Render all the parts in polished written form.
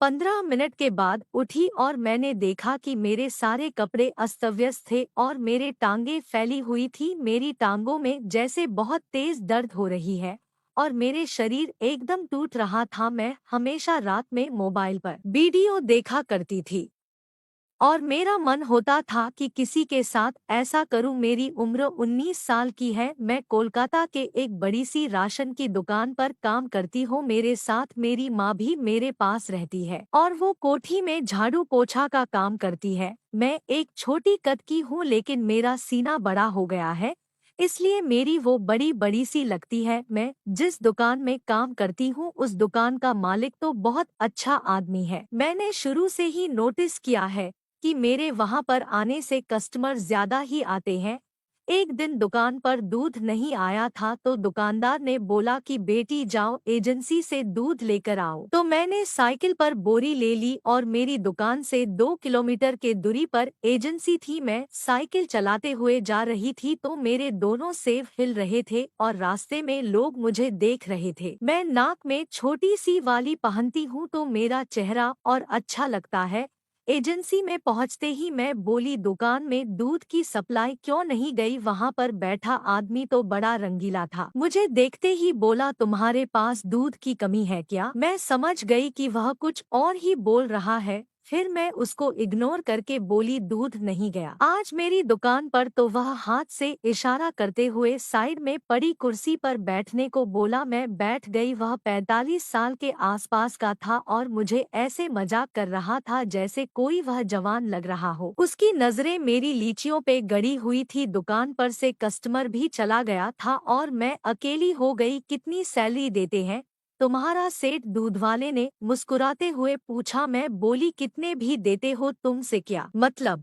15 minute के बाद उठी और मैंने देखा कि मेरे सारे कपड़े अस्तव्यस्त थे और मेरे टांगे फैली हुई थी। मेरी टांगों में जैसे बहुत तेज दर्द हो रही है और मेरे शरीर एकदम टूट रहा था। मैं हमेशा रात में मोबाइल पर वीडियो देखा करती थी और मेरा मन होता था कि किसी के साथ ऐसा करूं। मेरी उम्र 19 साल की है। मैं कोलकाता के एक बड़ी सी राशन की दुकान पर काम करती हूँ। मेरे साथ मेरी माँ भी मेरे पास रहती है और वो कोठी में झाड़ू पोछा का काम करती है। मैं एक छोटी कद की हूँ लेकिन मेरा सीना बड़ा हो गया है, इसलिए मेरी वो बड़ी बड़ी सी लगती है। मैं जिस दुकान में काम करती हूँ उस दुकान का मालिक तो बहुत अच्छा आदमी है। मैंने शुरू से ही नोटिस किया है कि मेरे वहां पर आने से कस्टमर ज्यादा ही आते हैं। एक दिन दुकान पर दूध नहीं आया था तो दुकानदार ने बोला कि बेटी जाओ एजेंसी से दूध लेकर आओ। तो मैंने साइकिल पर बोरी ले ली और मेरी दुकान से 2 किलोमीटर के दूरी पर एजेंसी थी। मैं साइकिल चलाते हुए जा रही थी तो मेरे दोनों सेब हिल रहे थे और रास्ते में लोग मुझे देख रहे थे। मैं नाक में छोटी सी वाली पहनती हूँ तो मेरा चेहरा और अच्छा लगता है। एजेंसी में पहुंचते ही मैं बोली दुकान में दूध की सप्लाई क्यों नहीं गई। वहां पर बैठा आदमी तो बड़ा रंगीला था, मुझे देखते ही बोला तुम्हारे पास दूध की कमी है क्या। मैं समझ गई कि वह कुछ और ही बोल रहा है। फिर मैं उसको इग्नोर करके बोली दूध नहीं गया आज मेरी दुकान पर। तो वह हाथ से इशारा करते हुए साइड में पड़ी कुर्सी पर बैठने को बोला। मैं बैठ गई। वह 45 साल के आसपास का था और मुझे ऐसे मजाक कर रहा था जैसे कोई वह जवान लग रहा हो। उसकी नजरें मेरी लीचियों पे गड़ी हुई थी। दुकान पर से कस्टमर भी चला गया था और मैं अकेली हो गई। कितनी सैलरी देते हैं तुम्हारा सेठ, दूध वाले ने मुस्कुराते हुए पूछा। मैं बोली कितने भी देते हो तुमसे क्या मतलब।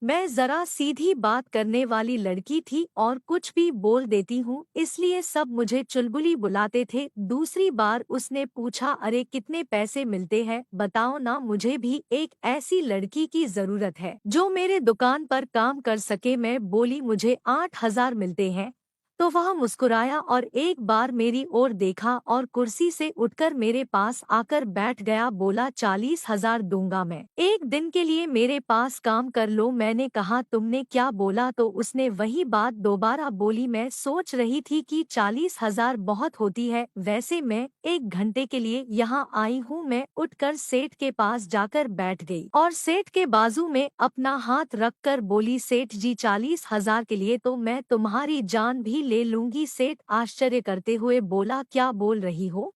मैं जरा सीधी बात करने वाली लड़की थी और कुछ भी बोल देती हूँ, इसलिए सब मुझे चुलबुली बुलाते थे। दूसरी बार उसने पूछा अरे कितने पैसे मिलते हैं बताओ ना, मुझे भी एक ऐसी लड़की की जरूरत है जो मेरे दुकान पर काम कर सके। मैं बोली मुझे 8,000 मिलते हैं। तो वह मुस्कुराया और एक बार मेरी ओर देखा और कुर्सी से उठकर मेरे पास आकर बैठ गया। बोला 40,000 दूंगा मैं, एक दिन के लिए मेरे पास काम कर लो। मैंने कहा तुमने क्या बोला, तो उसने वही बात दोबारा बोली। मैं सोच रही थी कि 40,000 बहुत होती है, वैसे मैं 1 घंटे के लिए यहाँ आई हूँ। मैं उठकर सेठ के पास जाकर बैठ गई और सेठ के बाजू में अपना हाथ रखकर बोली सेठ जी 40,000 के लिए तो मैं तुम्हारी जान भी ले लूंगी। सेठ आश्चर्य करते हुए बोला क्या बोल रही हो।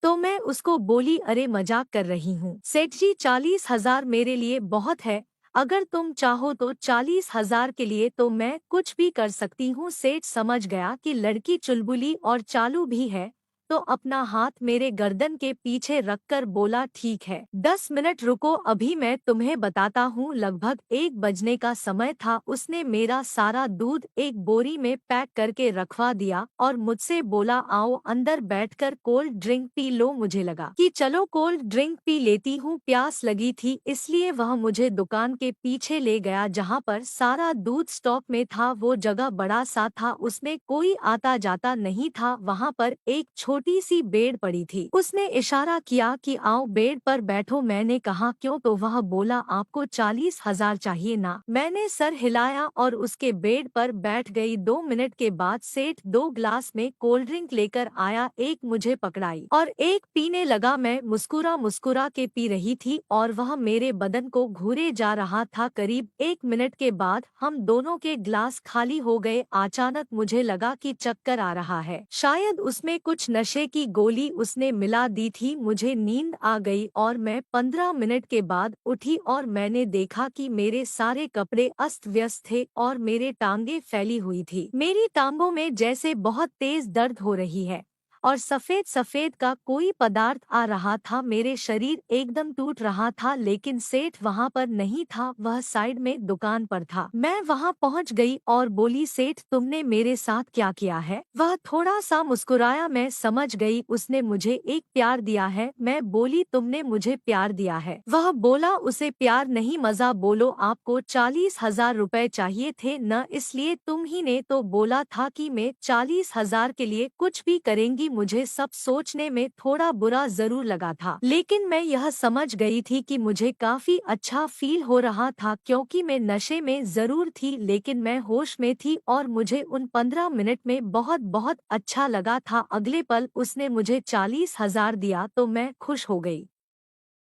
तो मैं उसको बोली अरे मजाक कर रही हूँ सेठ जी, 40,000 मेरे लिए बहुत है। अगर तुम चाहो तो 40,000 के लिए तो मैं कुछ भी कर सकती हूँ। सेठ समझ गया कि लड़की चुलबुली और चालू भी है तो अपना हाथ मेरे गर्दन के पीछे रखकर बोला ठीक है 10 मिनट रुको, अभी मैं तुम्हें बताता हूँ। लगभग 1 बजने का समय था। उसने मेरा सारा दूध एक बोरी में पैक करके रखवा दिया और मुझसे बोला आओ अंदर बैठकर कोल्ड ड्रिंक पी लो। मुझे लगा कि चलो कोल्ड ड्रिंक पी लेती हूँ, प्यास लगी थी, इसलिए वह मुझे दुकान के पीछे ले गया जहाँ पर सारा दूध स्टॉक में था। वो जगह बड़ा सा था, उसमें कोई आता जाता नहीं था। वहाँ पर एक छोटी सी बेड पड़ी थी। उसने इशारा किया कि आओ बेड पर बैठो। मैंने कहा क्यों, तो वह बोला आपको 40,000 चाहिए ना। मैंने सर हिलाया और उसके बेड पर बैठ गई। 2 मिनट के बाद सेठ 2 ग्लास में कोल्ड ड्रिंक लेकर आया, एक मुझे पकड़ाई और एक पीने लगा। मैं मुस्कुरा मुस्कुरा के पी रही थी और वह मेरे बदन को घूरे जा रहा था। करीब 1 मिनट के बाद हम दोनों के ग्लास खाली हो गए। अचानक मुझे लगा कि चक्कर आ रहा है, शायद उसमें कुछ नशे की गोली उसने मिला दी थी। मुझे नींद आ गई और मैं 15 मिनट के बाद उठी और मैंने देखा कि मेरे सारे कपड़े अस्त व्यस्त थे और मेरे टांगे फैली हुई थी। मेरी टांगों में जैसे बहुत तेज दर्द हो रही है और सफेद सफेद का कोई पदार्थ आ रहा था। मेरे शरीर एकदम टूट रहा था लेकिन सेठ वहाँ पर नहीं था, वह साइड में दुकान पर था। मैं वहाँ पहुँच गई और बोली सेठ तुमने मेरे साथ क्या किया है। वह थोड़ा सा मुस्कुराया। मैं समझ गई उसने मुझे एक प्यार दिया है। मैं बोली तुमने मुझे प्यार दिया है। वह बोला उसे प्यार नहीं मजा। बोलो आपको 40,000 रुपए चाहिए थे न, इसलिए तुम ही ने तो बोला था कि मैं 40,000 के लिए कुछ भी करेंगी। मुझे सब सोचने में थोड़ा बुरा जरूर लगा था, लेकिन मैं यह समझ गई थी कि मुझे काफी अच्छा फील हो रहा था क्योंकि मैं नशे में जरूर थी लेकिन मैं होश में थी और मुझे उन 15 मिनट में बहुत बहुत अच्छा लगा था। अगले पल उसने मुझे 40,000 दिया तो मैं खुश हो गई।